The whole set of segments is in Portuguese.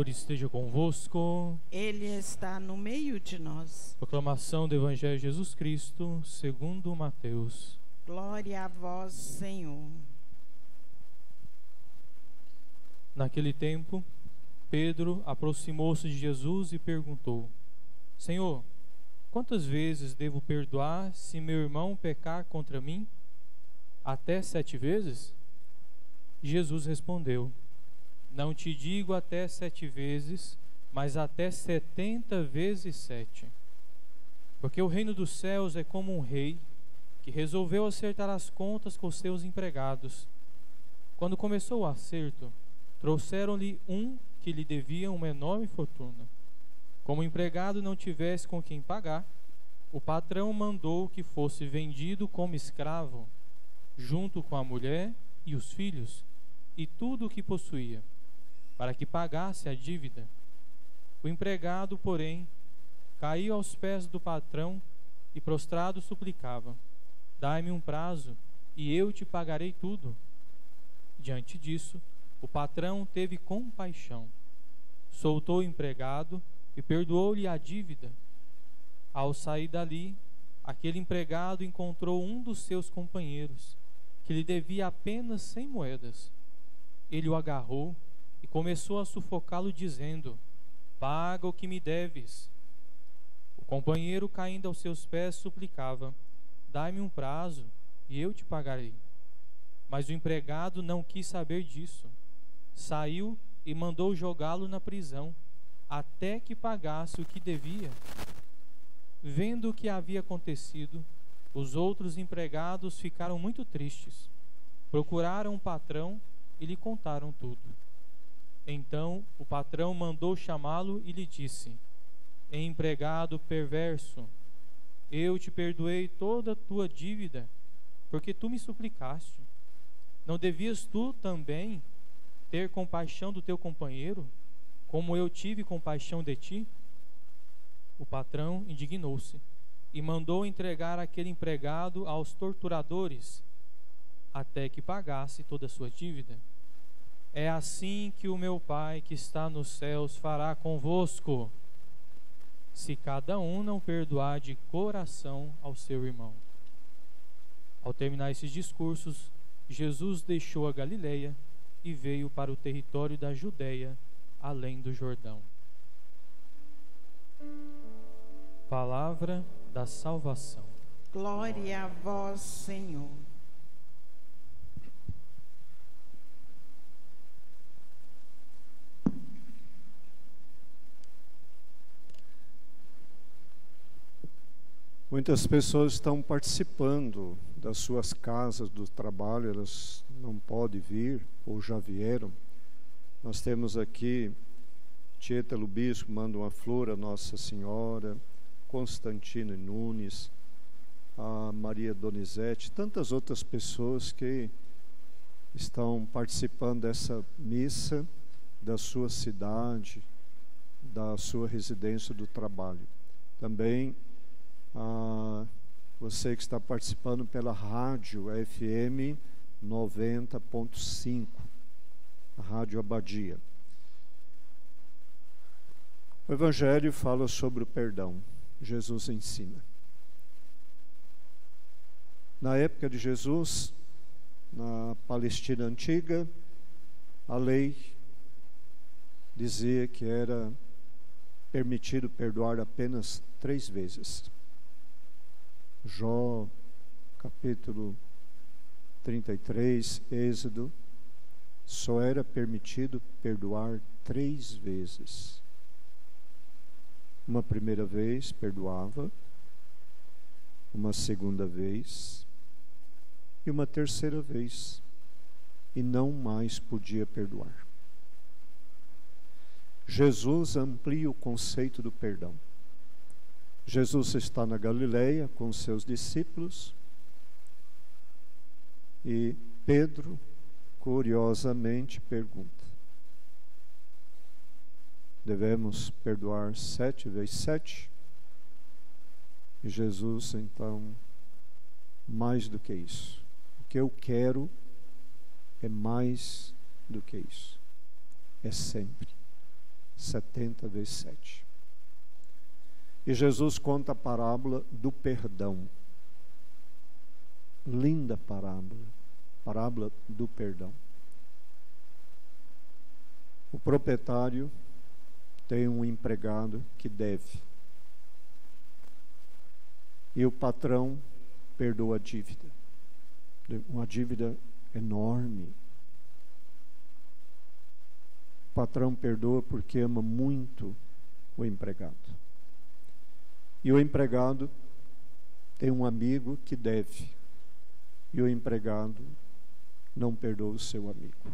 Senhor esteja convosco. Ele está no meio de nós. Proclamação do Evangelho de Jesus Cristo, segundo Mateus. Glória a vós, Senhor. Naquele tempo, Pedro aproximou-se de Jesus e perguntou: Senhor, quantas vezes devo perdoar se meu irmão pecar contra mim? Até 7 vezes? Jesus respondeu: Não te digo até 7 vezes, mas até 70 vezes 7. Porque o reino dos céus é como um rei que resolveu acertar as contas com seus empregados. Quando começou o acerto, trouxeram-lhe um que lhe devia uma enorme fortuna. Como o empregado não tivesse com quem pagar, o patrão mandou que fosse vendido como escravo, junto com a mulher e os filhos, e tudo o que possuía, para que pagasse a dívida. O empregado, porém, caiu aos pés do patrão e prostrado suplicava: Dai-me um prazo, e eu te pagarei tudo. Diante disso, o patrão teve compaixão, soltou o empregado e perdoou-lhe a dívida. Ao sair dali, aquele empregado encontrou um dos seus companheiros, que lhe devia apenas 100 moedas. Ele o agarrou e começou a sufocá-lo, dizendo: Paga o que me deves. O companheiro, caindo aos seus pés, suplicava: Dai-me um prazo, e eu te pagarei. Mas o empregado não quis saber disso. Saiu e mandou jogá-lo na prisão, até que pagasse o que devia. Vendo o que havia acontecido, os outros empregados ficaram muito tristes. Procuraram o patrão e lhe contaram tudo. Então o patrão mandou chamá-lo e lhe disse: Empregado perverso, eu te perdoei toda a tua dívida, porque tu me suplicaste. Não devias tu também ter compaixão do teu companheiro, como eu tive compaixão de ti? O patrão indignou-se e mandou entregar aquele empregado aos torturadores, até que pagasse toda a sua dívida. É assim que o meu Pai que está nos céus fará convosco, se cada um não perdoar de coração ao seu irmão. Ao terminar esses discursos, Jesus deixou a Galileia e veio para o território da Judeia, além do Jordão. Palavra da salvação. Glória a vós, Senhor. Muitas pessoas estão participando das suas casas, do trabalho, elas não podem vir ou já vieram. Nós temos aqui Tieta Lubisco, manda uma flor a Nossa Senhora, Constantino Nunes, a Maria Donizete, tantas outras pessoas que estão participando dessa missa da sua cidade, da sua residência, do trabalho. Também você que está participando pela rádio FM 90.5, a Rádio Abadia. O Evangelho fala sobre o perdão. Jesus ensina. Na época de Jesus, na Palestina antiga, a lei dizia que era permitido perdoar apenas 3 vezes. Jó, capítulo 33, Êxodo, só era permitido perdoar 3 vezes. Uma primeira vez perdoava, uma segunda vez e uma terceira vez, e não mais podia perdoar. Jesus amplia o conceito do perdão. Jesus está na Galileia com seus discípulos e Pedro, curiosamente, pergunta: devemos perdoar 7 vezes 7? E Jesus, então, mais do que isso. O que eu quero é mais do que isso. É sempre. 70 vezes 7. E Jesus conta a parábola do perdão. Linda parábola. Parábola do perdão. O proprietário tem um empregado que deve. E o patrão perdoa a dívida. Uma dívida enorme. O patrão perdoa porque ama muito o empregado. E o empregado tem um amigo que deve. E o empregado não perdoa o seu amigo.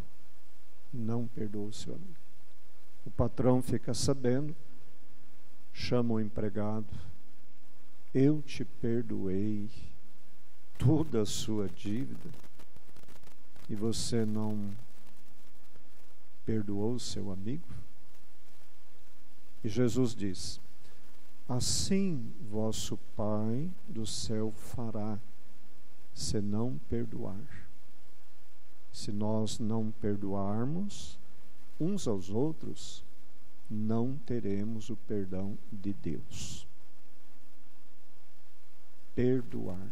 Não perdoa o seu amigo. O patrão fica sabendo, chama o empregado. Eu te perdoei toda a sua dívida e você não perdoou o seu amigo? E Jesus diz: assim vosso Pai do céu fará, se não perdoar. Se nós não perdoarmos uns aos outros, não teremos o perdão de Deus. Perdoar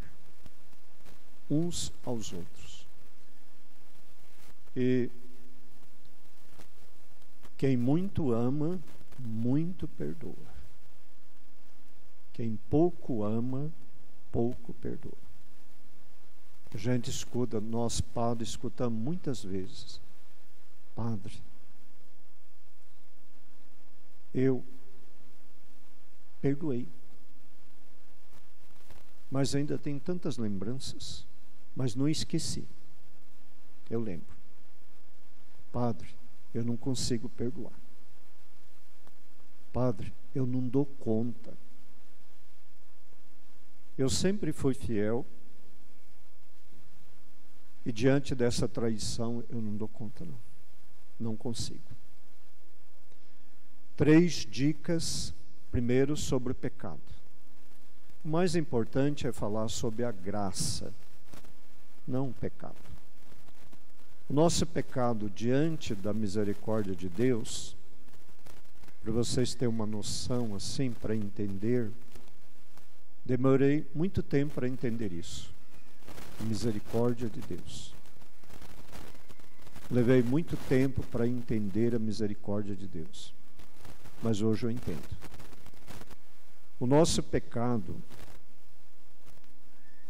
uns aos outros. E quem muito ama, muito perdoa. Quem pouco ama, pouco perdoa. A gente escuta, nós padres escutamos muitas vezes: padre, eu perdoei, mas ainda tenho tantas lembranças, mas não esqueci. Eu lembro. Padre, eu não consigo perdoar. Padre, eu não dou conta. Eu sempre fui fiel e diante dessa traição eu não dou conta, não. Não consigo. 3 dicas. Primeiro, sobre o pecado. O mais importante é falar sobre a graça, não o pecado. O nosso pecado diante da misericórdia de Deus, para vocês terem uma noção assim, para entender, demorei muito tempo para entender isso. A misericórdia de Deus. Levei muito tempo para entender a misericórdia de Deus. Mas hoje eu entendo. O nosso pecado,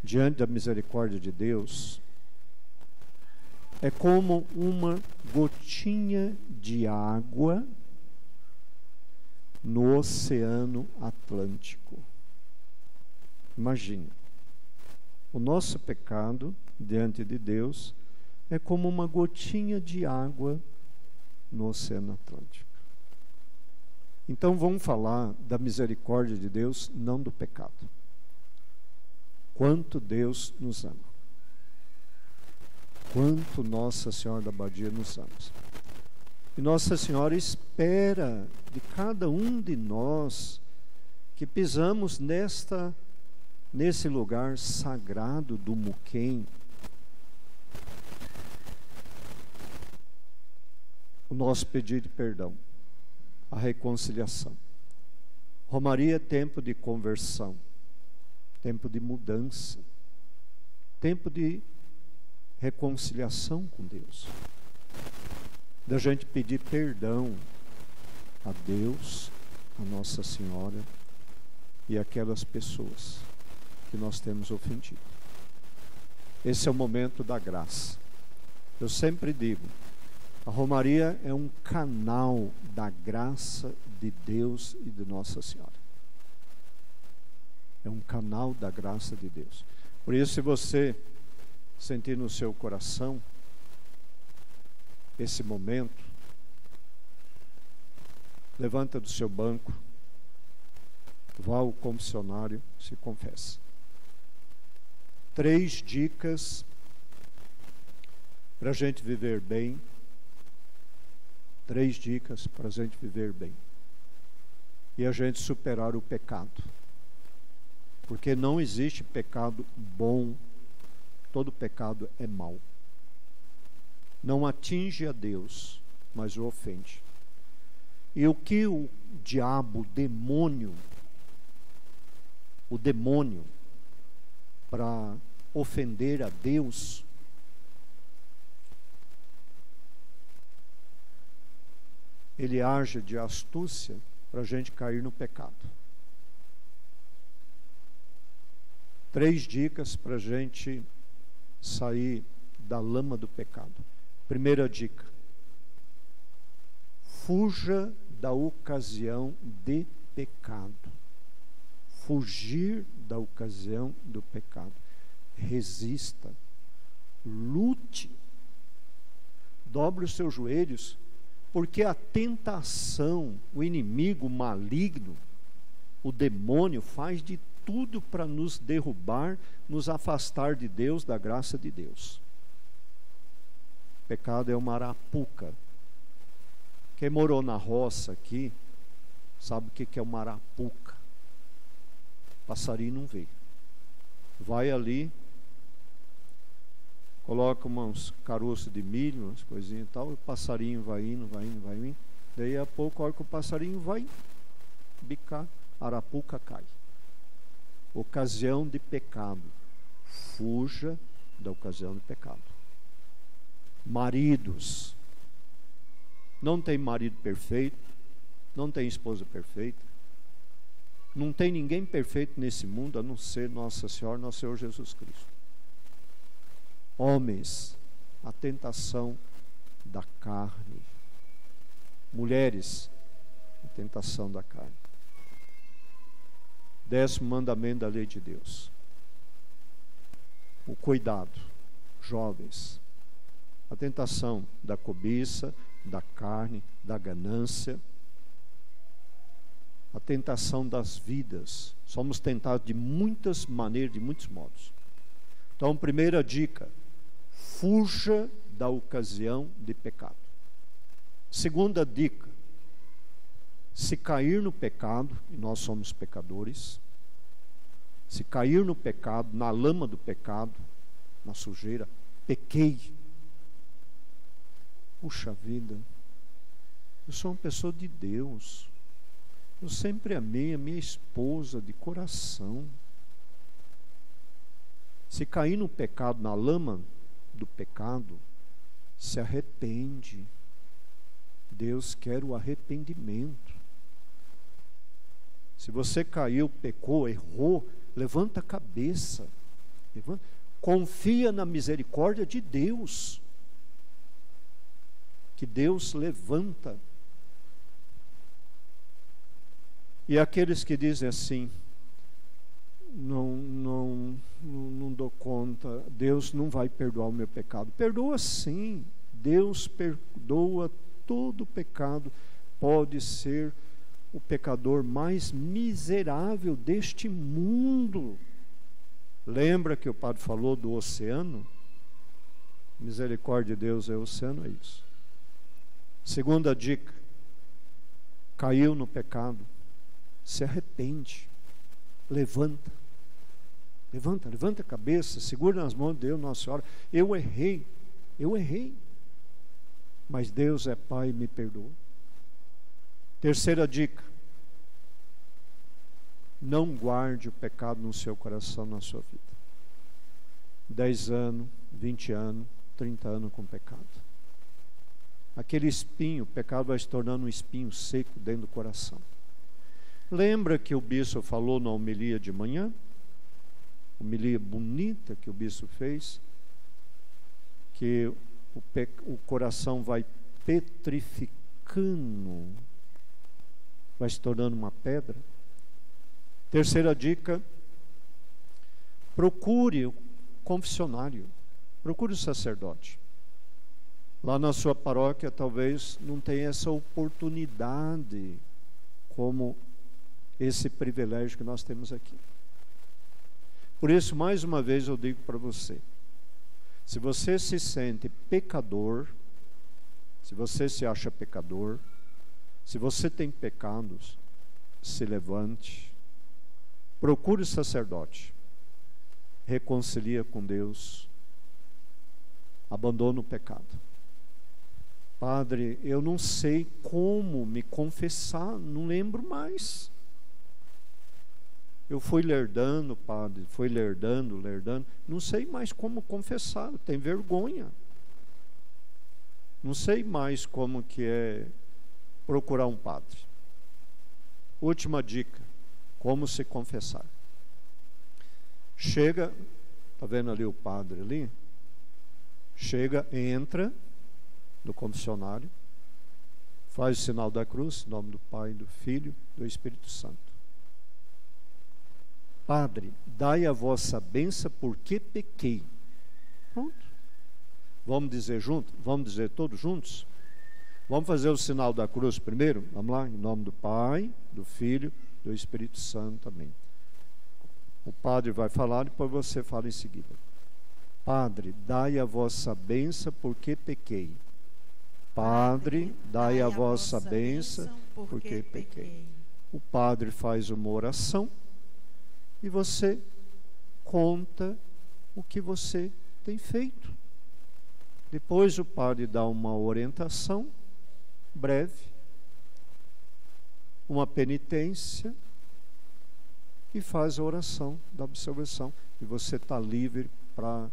diante da misericórdia de Deus, é como uma gotinha de água no Oceano Atlântico. Imagina. O nosso pecado, diante de Deus, é como uma gotinha de água no Oceano Atlântico. Então vamos falar da misericórdia de Deus, não do pecado. Quanto Deus nos ama. Quanto Nossa Senhora da Abadia nos ama. E Nossa Senhora espera de cada um de nós que pisamos nesse lugar sagrado do Muquem, o nosso pedido de perdão, a reconciliação. Romaria é tempo de conversão, tempo de mudança, tempo de reconciliação com Deus, da gente pedir perdão a Deus, a Nossa Senhora e aquelas pessoas que nós temos ofendido. Esse é o momento da graça. Eu sempre digo, a Romaria é um canal da graça de Deus e de Nossa Senhora. É um canal da graça de Deus. Por isso, se você sentir no seu coração esse momento, levanta do seu banco, vá ao confessionário, se confessa. 3 dicas para a gente viver bem. 3 dicas para a gente viver bem. E a gente superar o pecado. Porque não existe pecado bom. Todo pecado é mau. Não atinge a Deus, mas o ofende. E o que o diabo, o demônio, para ofender a Deus, ele age de astúcia para a gente cair no pecado. 3 dicas para a gente sair da lama do pecado. Primeira dica: fuja da ocasião de pecado. Fugir da ocasião do pecado. Resista. Lute. Dobre os seus joelhos, porque a tentação, o inimigo maligno, o demônio, faz de tudo para nos derrubar, nos afastar de Deus, da graça de Deus. O pecado é uma arapuca. Quem morou na roça aqui sabe o que é uma arapuca. Passarinho não vê. Vai ali, coloca uns caroços de milho, umas coisinhas e tal, e o passarinho vai indo. Daí a pouco, a hora que o passarinho vai bicar, a arapuca cai. Ocasião de pecado. Fuja da ocasião de pecado. Maridos. Não tem marido perfeito, não tem esposa perfeita, não tem ninguém perfeito nesse mundo a não ser Nossa Senhora, nosso Senhor Jesus Cristo. Homens, a tentação da carne. Mulheres, a tentação da carne. 10º mandamento da lei de Deus. O cuidado, jovens. A tentação da cobiça, da carne, da ganância. A tentação das vidas. Somos tentados de muitas maneiras, de muitos modos. Então, primeira dica: fuja da ocasião de pecado. Segunda dica: se cair no pecado, e nós somos pecadores, se cair no pecado, na lama do pecado, na sujeira, pequei. Puxa vida, eu sou uma pessoa de Deus. Eu sempre amei a minha esposa de coração. Se cair no pecado, na lama do pecado, se arrepende. Deus quer o arrependimento. Se você caiu, pecou, errou, levanta a cabeça. Confia na misericórdia de Deus. Que Deus levanta. E aqueles que dizem assim: não dou conta, Deus não vai perdoar o meu pecado. Perdoa sim, Deus perdoa todo pecado. Pode ser o pecador mais miserável deste mundo. Lembra que o padre falou do oceano? Misericórdia de Deus é o oceano, é isso. Segunda dica: caiu no pecado, se arrepende, levanta a cabeça, segura nas mãos de Deus, Nossa Senhora. Eu errei, mas Deus é Pai e me perdoa. Terceira dica: não guarde o pecado no seu coração, na sua vida. 10 anos, 20 anos, 30 anos com pecado. Aquele espinho, o pecado vai se tornando um espinho seco dentro do coração. Lembra que o bispo falou na homilia de manhã? Homilia bonita que o bispo fez, que o coração vai petrificando, vai se tornando uma pedra. Terceira dica: procure o confessionário, procure o sacerdote. Lá na sua paróquia talvez não tenha essa oportunidade como esse privilégio que nós temos aqui. Por isso, mais uma vez eu digo para você: se você se sente pecador, se você se acha pecador, se você tem pecados, se levante, procure o sacerdote, reconcilia com Deus, abandona o pecado. Padre, eu não sei como me confessar, não lembro mais. Eu fui lerdando, padre, fui lerdando, não sei mais como confessar, tenho vergonha. Não sei mais como que é procurar um padre. Última dica, como se confessar. Chega, está vendo ali o padre ali? Chega, entra no confessionário, faz o sinal da cruz, em nome do Pai, do Filho, do Espírito Santo. Padre, dai a vossa bênção porque pequei. Pronto. Vamos dizer juntos? Vamos dizer todos juntos? Vamos fazer o sinal da cruz primeiro? Vamos lá? Em nome do Pai, do Filho, do Espírito Santo. Amém. O padre vai falar, depois você fala em seguida. Padre, dai a vossa bênção porque pequei. Padre, dai a vossa bênção porque pequei. O padre faz uma oração e você conta o que você tem feito. Depois o padre dá uma orientação breve, uma penitência e faz a oração da absolvição. E você está livre para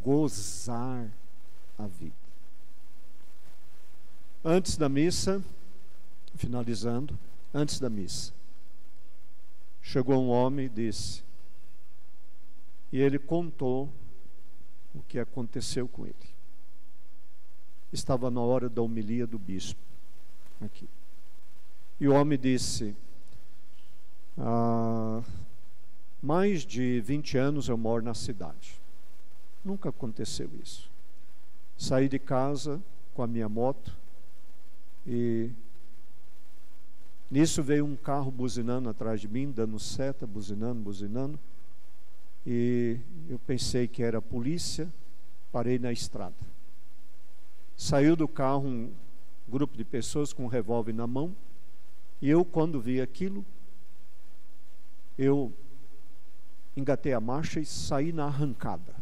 gozar a vida. Antes da missa, finalizando, antes da missa, chegou um homem e disse, e ele contou o que aconteceu com ele. Estava na hora da homilia do bispo, aqui. E o homem disse, há mais de 20 anos eu moro na cidade. Nunca aconteceu isso. Saí de casa com a minha moto e nisso veio um carro buzinando atrás de mim, dando seta, buzinando. E eu pensei que era a polícia, parei na estrada. Saiu do carro um grupo de pessoas com um revólver na mão. E eu, quando vi aquilo, eu engatei a marcha e saí na arrancada.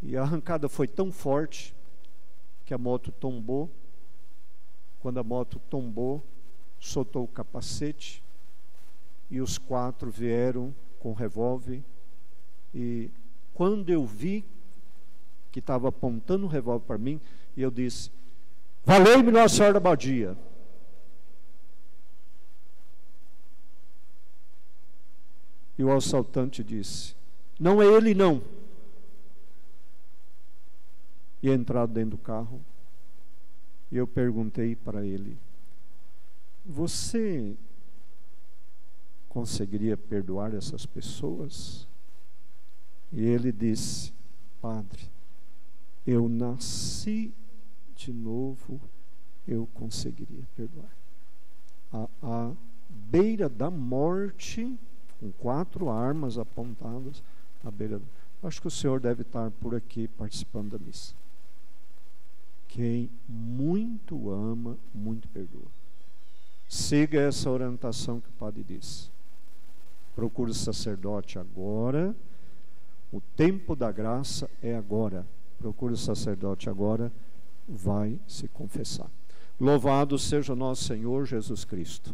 E a arrancada foi tão forte que a moto tombou. Quando a moto tombou, soltou o capacete e os 4 vieram com revólver. E quando eu vi que estava apontando o revólver para mim, e eu disse, valei-me Nossa Senhora da Badia. E o assaltante disse, não é ele não. E entrado dentro do carro, e eu perguntei para ele, você conseguiria perdoar essas pessoas? E ele disse, padre, eu nasci de novo, eu conseguiria perdoar. À beira da morte, com 4 armas apontadas à beira. Acho que o senhor deve estar por aqui participando da missa. Quem muito ama, muito perdoa. Siga essa orientação que o padre disse. Procure o sacerdote agora. O tempo da graça é agora. Procure o sacerdote agora. Vai se confessar. Louvado seja o nosso Senhor Jesus Cristo.